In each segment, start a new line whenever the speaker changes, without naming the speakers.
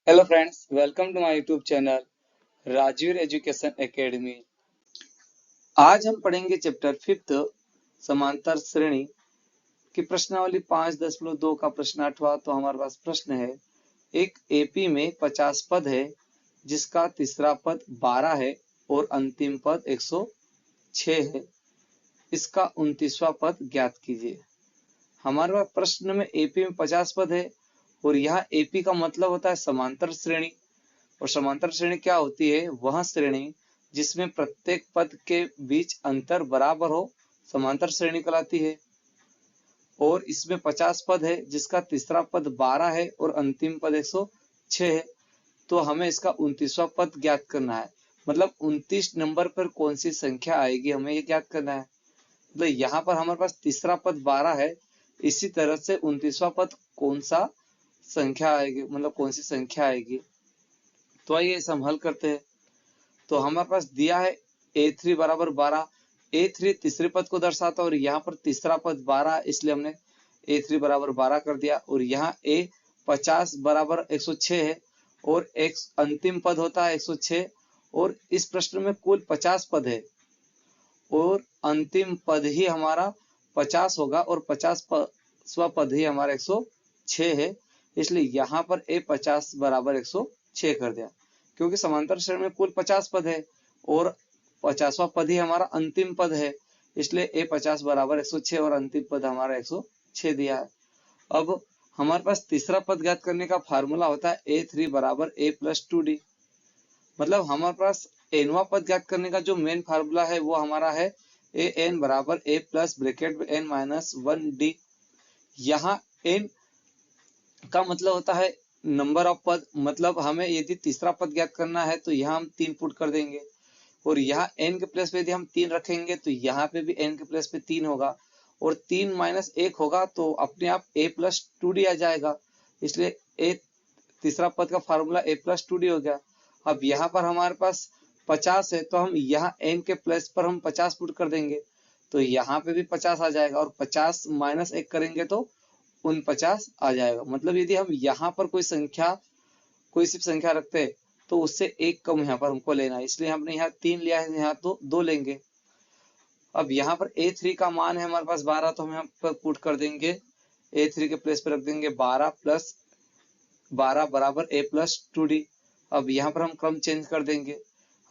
Hello friends, welcome to my YouTube channel Rajveer education academy. आज हम पढ़ेंगे चैप्टर 5 समांतर श्रेणी की प्रश्नावली 5.2 का प्रश्न 8वां। तो हमारे पास प्रश्न है, एक एपी में 50 पद है जिसका तीसरा पद 12 है और अंतिम पद 106 है। इसका 29वां पद ज्ञात कीजिए। हमारे पास प्रश्न में एपी में 50 पद है और यहाँ एपी का मतलब होता है समांतर श्रेणी। और समांतर श्रेणी क्या होती है? वह श्रेणी जिसमें प्रत्येक पद के बीच अंतर बराबर हो, समांतर श्रेणी कहलाती है। और इसमें 50 पद है जिसका तीसरा पद 12 है और अंतिम पद 106 है। तो हमें इसका 29वां पद ज्ञात करना है। मतलब 29 नंबर पर कौन सी संख्या आएगी, हमें ये ज्ञात करना है। मतलब यहाँ पर हमारे पास तीसरा पद 12 है, इसी तरह से 29वां पद कौन सा संख्या आएगी, मतलब कौन सी संख्या आएगी। तो आइए इसे हम हल करते हैं। तो हमारे पास दिया है a3 बराबर 12। a3 तीसरे पद को दर्शाता है और यहाँ पर तीसरा पद 12, इसलिए हमने a3 बराबर 12 कर दिया। और यहाँ a 50 बराबर 106 है और एक अंतिम पद होता है 106। और इस प्रश्न में कुल 50 पद है और अंतिम पद ही हमारा 50 होगा और 50वां पद ही हमारा 106 है। इसलिए यहाँ पर a 50 बराबर 106 कर दिया, क्योंकि समांतर श्रेणी में कुल 50 पद है और 50वां पद ही हमारा अंतिम पद है। इसलिए a 50 बराबर 106 और अंतिम पद हमारा 106 दिया है। अब हमारे पास तीसरा पद ज्ञात करने का फार्मूला होता है a3 बराबर a प्लस 2d। मतलब हमारे पास nवां पद ज्ञात करने का जो मेन फार्मूला है वो हमारा है an बराबर a प्लस ब्रैकेट में n माइनस 1d। यहाँ n का मतलब होता है नंबर ऑफ पद। मतलब हमें यदि तीसरा पद ज्ञात करना है तो यहाँ हम 3 पुट कर देंगे और यहाँ n के प्लेस पे यदि हम 3 रखेंगे तो यहाँ पे भी n के प्लेस पे 3 होगा और 3 माइनस 1 होगा तो अपने आप a प्लस 2d आ जाएगा। इसलिए a तीसरा पद का फार्मूला a प्लस 2d हो गया। अब यहाँ पर हमारे पास 50 है तो हम यहाँ n के प्लेस पर हम 50 पुट कर देंगे तो यहाँ पे भी 50 आ जाएगा और 50 माइनस 1 करेंगे तो 49 आ जाएगा। मतलब यदि हम यहाँ पर कोई सिर्फ संख्या रखते हैं तो उससे एक कम यहाँ पर हमको लेना है, इसलिए हमने यहाँ 3 लिया है, यहाँ तो 2 लेंगे। अब यहाँ पर a3 का मान है हमारे पास 12, तो हम यहाँ पर पुट कर देंगे a3 के प्लेस पर रख देंगे 12 प्लस 12 बराबर a प्लस 2d। अब यहाँ पर हम क्रम चेंज कर देंगे,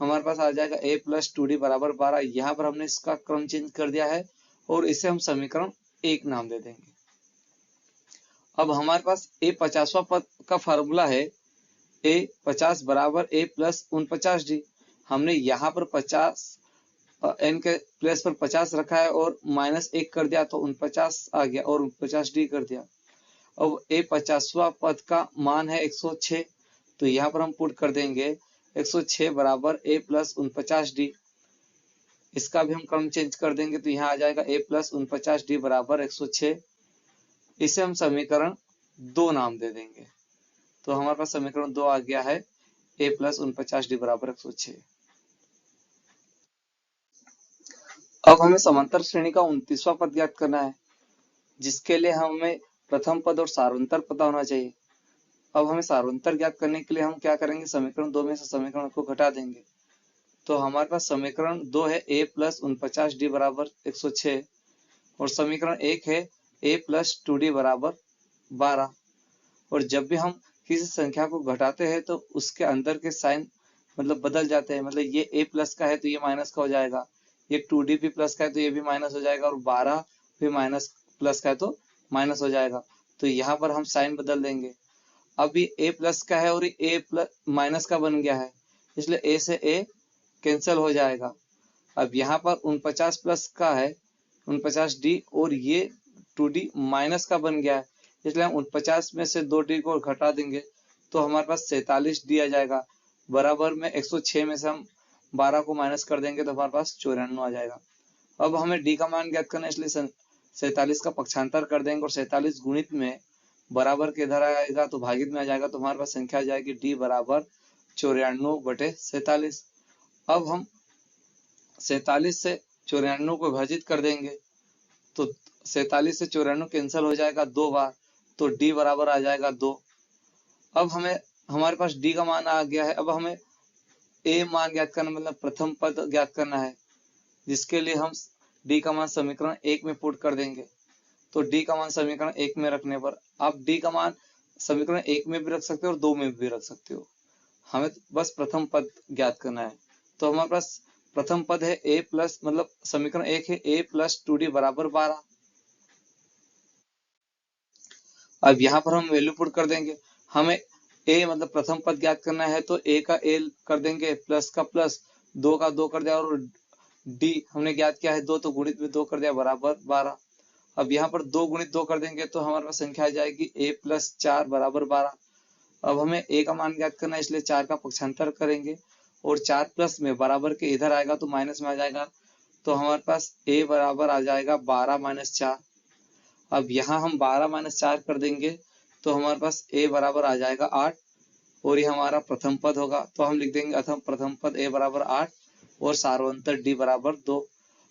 हमारे पास आ जाएगा a प्लस 2d बराबर 12। यहाँ पर हमने इसका क्रम चेंज कर दिया है और इसे हम समीकरण 1 नाम दे देंगे। अब हमारे पास a 50वां पद का फार्मूला है a 50 बराबर a प्लस 49d। हमने यहाँ पर 50 n के प्लेस पर 50 रखा है और माइनस 1 कर दिया तो 49 आ गया और 49d कर दिया। अब a 50वां पद का मान है 106, तो यहाँ पर हम पुट कर देंगे 106 बराबर a प्लस 49d। इसका भी हम क्रम चेंज कर देंगे तो यहाँ आ जाएगा a प्लस 49d बराबर 106। इसे हम समीकरण 2 नाम दे देंगे। तो हमारे पास समीकरण 2 आ गया है a प्लस 49d बराबर 106। अब हमें समांतर श्रेणी का 29वां पद ज्ञात करना है, जिसके लिए हमें प्रथम पद और सार्वंतर पता होना चाहिए। अब हमें सार्वंतर ज्ञात करने के लिए हम क्या करेंगे, समीकरण 2 में से समीकरण को घटा देंगे। तो हमारे पास समीकरण 2 है a प्लस 49d बराबर 106 और समीकरण 1 है a प्लस 2d बराबर 12। और जब भी हम किसी संख्या को घटाते हैं तो उसके अंदर के साइन मतलब बदल जाते हैं। मतलब ये a प्लस का है तो ये माइनस का हो जाएगा, ये 2d भी प्लस का है तो ये भी माइनस हो जाएगा और 12 भी माइनस प्लस का है तो माइनस हो जाएगा। तो यहाँ पर हम साइन बदल देंगे। अब ये a प्लस का है और ये a प्लस माइनस का बन गया है, इसलिए a से a कैंसिल हो जाएगा। अब यहाँ पर 49 प्लस का है 49d और ये 2d माइनस का बन गया है, इसलिए हम 49 में से 2d को घटा देंगे तो हमारे पास 47d आ जाएगा। बराबर में 106 में से हम 12 को माइनस कर देंगे तो हमारे पास 94 आ जाएगा। अब हमें d का मान ज्ञात करना है, इसलिए 47 का पक्षांतर कर देंगे और 47 गुणित में बराबर के इधर आएगा तो भागित में आ जाएगा, तो हमारे पास संख्या आ जाएगी d बराबर 94/47। अब हम 47 से 94 को विभाजित कर देंगे तो 47 से 94 कैंसिल हो जाएगा 2 बार, तो d बराबर आ जाएगा 2। अब हमें हमारे पास डी का मान आ गया है। अब हमें ए मान ज्ञात करना, मतलब प्रथम पद ज्ञात करना है, जिसके लिए हम डी का मान समीकरण 1 में पुट कर देंगे। तो डी का मान समीकरण 1 में रखने पर आप डी का मान समीकरण 1 में भी रख सकते हो और 2 में भी रख सकते हो। हमें बस प्रथम पद ज्ञात करना है। तो हमारे पास प्रथम पद है a प्लस, मतलब समीकरण 1 है a प्लस 2d बराबर 12। अब यहाँ पर हम वैल्यू पुट कर देंगे। हमें a मतलब प्रथम पद ज्ञात करना है, तो a का a कर देंगे, प्लस का प्लस, 2 का 2 कर दिया, और d हमने ज्ञात किया है 2, तो गुणित में 2 कर दिया बराबर 12। अब यहाँ पर 2 गुणित 2 कर देंगे तो हमारे पास संख्या आ जाएगी a प्लस 4 बराबर 12। अब हमें a का मान ज्ञात करना है, इसलिए 4 का पक्षांतर करेंगे और 4 प्लस में बराबर के इधर आएगा तो माइनस में आ जाएगा, तो हमारे पास a बराबर आ जाएगा 12 माइनस 4। अब यहाँ हम 12 माइनस 4 कर देंगे तो हमारे पास a बराबर आ जाएगा 8, और ये हमारा प्रथम पद होगा। तो हम लिख देंगे अतः प्रथम पद a बराबर 8 और सार्वंतर d बराबर 2।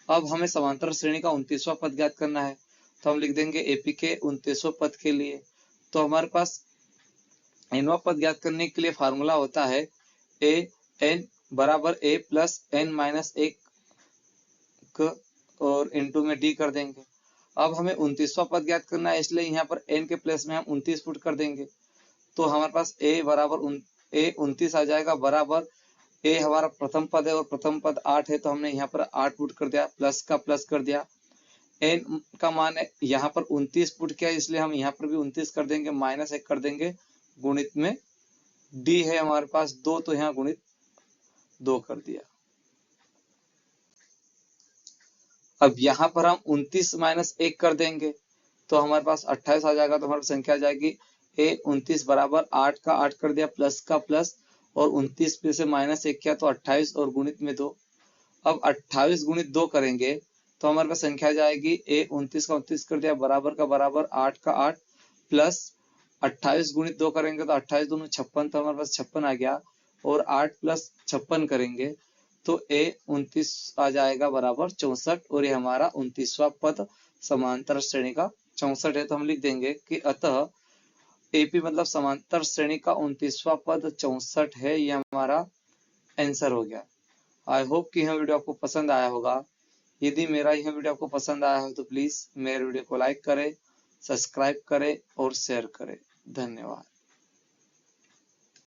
अब हमें समांतर श्रेणी का 29वां पद ज्ञात करना है, तो हम लिख देंगे एपी के 29वें पद के लिए। तो हमारे पास nवां पद ज्ञात करने के लिए फार्मूला होता है ए एन बराबर a प्लस n माइनस 1 और इनटू में d कर देंगे। अब हमें 29वां पद ज्ञात करना है, इसलिए यहाँ पर n के प्लेस में हम 29 पुट कर देंगे। तो हमारे पास a बराबर a 29 आ जाएगा, बराबर a हमारा प्रथम पद है और प्रथम पद 8 है, तो हमने यहाँ पर 8 पुट कर दिया, प्लस का प्लस कर दिया। n का मान है यहाँ पर 29 पुट किया, इसलिए हम यहाँ पर भी 29 कर देंगे, माइनस 1 कर देंगे, गुणित में d है हमारे पास 2, तो यहाँ गुणित 2 कर दिया। अब यहाँ पर हम 29 माइनस 1 कर देंगे तो हमारे पास 28 आ जाएगा, तो हमारी संख्या आ जाएगी a 29 बराबर 8 का 8 कर दिया, प्लस का प्लस, और 29 में से माइनस 1 किया तो 28 और गुणित में 2। अब 28 गुणित 2 करेंगे तो हमारे पास संख्या आ जाएगी a 29 का 29 कर दिया, बराबर का बराबर 8 का 8, प्लस 28 गुणित 2 करेंगे तो 28 दूनी 56, तो हमारे पास 56 आ गया, और 8 प्लस 56 करेंगे तो a 29 आ जाएगा बराबर 64, और ये हमारा 29वां पद समांतर श्रेणी का 64 है। तो हम लिख देंगे कि अतः एपी मतलब समांतर श्रेणी का 29वां पद 64 है, ये हमारा आंसर हो गया। आई होप कि यह वीडियो आपको पसंद आया होगा। यदि मेरा यह वीडियो आपको पसंद आया हो तो प्लीज मेरे वीडियो को लाइक करें, सब्सक्राइब करें और शेयर करें। धन्यवाद।